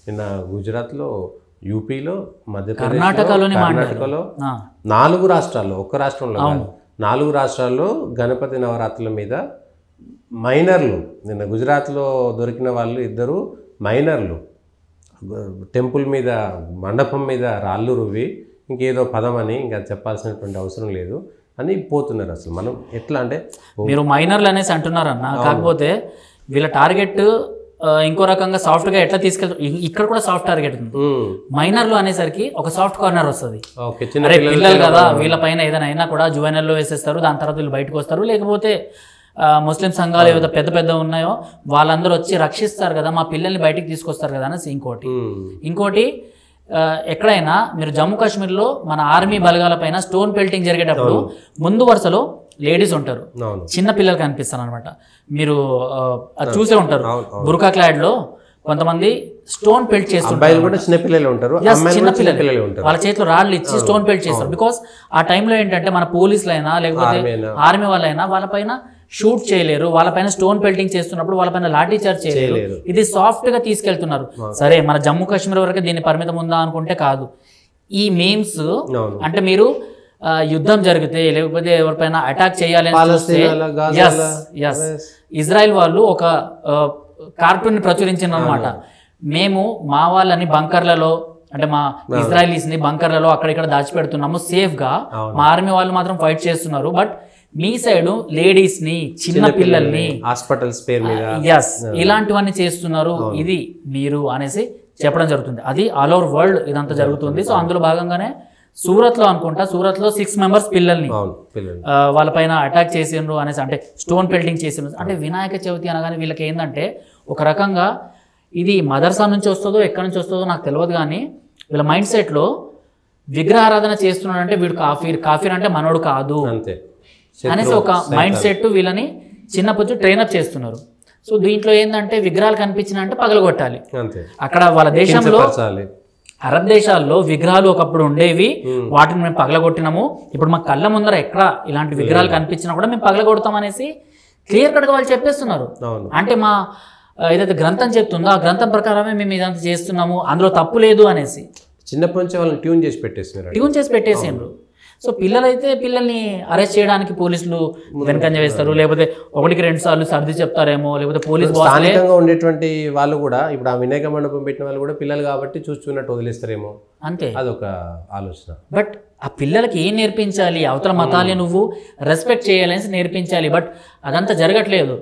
నిన్న గుజరాత్లో, యూపీలో, కర్ణాటకలో 4 రాష్ట్రాల్లో, ఒక్క రాష్ట్రంలో కాదు, 4 రాష్ట్రాల్లో గణపతి నవరాత్రుల మీద మైనర్లు, నిన్న గుజరాత్లో దొరికిన వాళ్ళు 2 మైనర్లు టెంపుల్ మీద, మండపం మీద రాళ్ళు రువ్వి ఇంకేదో పదం అని ఇంకా చెప్పాల్సినటువంటి అవసరం లేదు అని పోతున్నారు. అసలు మనం ఎట్లా అంటే మీరు మైనర్లు అనేసి అంటున్నారన్న, కాకపోతే వీళ్ళ టార్గెట్ ఇంకో రకంగా సాఫ్ట్గా ఎట్లా తీసుకెళ్తారు, ఇక్కడ కూడా సాఫ్ట్ టార్గెట్ ఉంది. మైనర్లు అనేసరికి ఒక సాఫ్ట్ కార్నర్ వస్తుంది, పిల్లలు కదా వీళ్ళ పైన ఏదైనా అయినా కూడా జువెనల్లో వేసేస్తారు, దాని తర్వాత వీళ్ళు బయటకు వస్తారు. లేకపోతే ముస్లిం సంఘాలు ఏవైతే పెద్ద పెద్ద ఉన్నాయో వాళ్ళందరూ వచ్చి రక్షిస్తారు కదా, మా పిల్లల్ని బయటికి తీసుకొస్తారు కదా అనేసి ఇంకోటి ఎక్కడైనా మీరు జమ్మూ కాశ్మీర్లో మన ఆర్మీ బలగాల పైన స్టోన్ పెల్టింగ్ జరిగేటప్పుడు ముందు వరుసలో లేడీస్ ఉంటారు, చిన్న పిల్లలు కనిపిస్తారు అనమాట. మీరు అది చూసే ఉంటారు, బుర్కా క్లాడ్లో కొంతమంది స్టోన్ పెల్ట్ చేస్తుంటారు, వాళ్ళ చేతిలో రాళ్ళు ఇచ్చి స్టోన్ పెల్ట్ చేస్తారు. బికాస్ ఆ టైంలో ఏంటంటే మన పోలీసులైనా లేకపోతే ఆర్మీ వాళ్ళైనా వాళ్ళపైన షూట్ చేయలేరు, వాళ్ళపైన స్టోన్ పెల్టింగ్ చేస్తున్నప్పుడు వాళ్ళపైన లాఠీ చార్జ్ చేయలేరు. ఇది సాఫ్ట్ గా తీసుకెళ్తున్నారు. సరే మన జమ్మూ కాశ్మీర్ వరకు దీన్ని పరిమితం ఉందా అనుకుంటే కాదు. ఈ మీమ్స్ అంటే మీరు యుద్ధం జరిగితే లేకపోతే ఎవరిపైన అటాక్ చేయాలని చూస్తే ఇజ్రాయెల్ వాళ్ళు ఒక కార్టూన్ ప్రచురించారు అనమాట. మేము మా వాళ్ళని బంకర్లలో అంటే మా ఇజ్రాయలీస్ ని బంకర్లలో అక్కడిక్కడ దాచిపెడుతున్నాము సేఫ్ గా, మా ఆర్మీ వాళ్ళు మాత్రం ఫైట్ చేస్తున్నారు. బట్ మీ సైడ్ లేడీస్ ని, చిన్న పిల్లల్ని హాస్పిటల్స్ పేరు మీద ఇలాంటివన్నీ చేస్తున్నారు, ఇది మీరు అనేసి చెప్పడం జరుగుతుంది. అది ఆల్ ఓవర్ వరల్డ్ ఇదంతా జరుగుతుంది. సో అందులో భాగంగానే సూరత్ లో అనుకుంటా, సూరత్ లో 6 మెంబర్స్ పిల్లల్ని వాళ్ళపైన అటాక్ చేసిండ్రు అనేసి, అంటే స్టోన్ పెల్టింగ్ చేసిండ్రు. అంటే వినాయక చవితి అనగానే వీళ్ళకి ఏంటంటే ఒక రకంగా ఇది మదర్సా నుంచి వస్తుందో ఎక్కడి నుంచి వస్తుందో నాకు తెలియదు, కానీ వీళ్ళ మైండ్ సెట్లో విగ్రహారాధన చేస్తున్నాడంటే వీడు కాఫీర్ అంటే మనోడు కాదు అనేసి ఒక మైండ్ సెట్ వీళ్ళని చిన్నప్పుడు ట్రైనప్ చేస్తున్నారు. సో దీంట్లో ఏంటంటే విగ్రహాలు కనిపించిన అంటే పగలగొట్టాలి. అక్కడ వాళ్ళ దేశంలో అరబ్ దేశాల్లో విగ్రహాలు ఒకప్పుడు ఉండేవి, వాటిని మేము పగలగొట్టినాము. ఇప్పుడు మా కళ్ళ ముందర ఎక్కడ ఇలాంటి విగ్రహాలు కనిపించినా కూడా మేము పగలగొడతాం అనేసి క్లియర్ కట్గా వాళ్ళు చెప్పేస్తున్నారు. అంటే మా ఏదైతే గ్రంథం చెప్తుందో ఆ గ్రంథం ప్రకారమే మేము ఇదంతా చేస్తున్నాము, అందులో తప్పు లేదు అనేసి చిన్నప్పటి నుంచి వాళ్ళని ట్యూన్ చేసి పెట్టేసారు. సో పిల్లలైతే పిల్లల్ని అరెస్ట్ చేయడానికి పోలీసులు వెనకంజ వేస్తారు, లేకపోతే 1-2 సార్లు సర్ది చెప్తారేమో, లేకపోతే పోలీసు స్థానికంగా ఉండేటువంటి వాళ్ళు కూడా ఇప్పుడు ఆ వినాయక మండపం పెట్టిన వాళ్ళు కూడా పిల్లలు కాబట్టి చూస్తున్నట్టు వదిలేస్తారేమో, అంతే. అదొక ఆలోచన. బట్ ఆ పిల్లలకి ఏం నేర్పించాలి, అవతల మతాలని నువ్వు రెస్పెక్ట్ చేయాలని నేర్పించాలి. బట్ అదంతా జరగట్లేదు.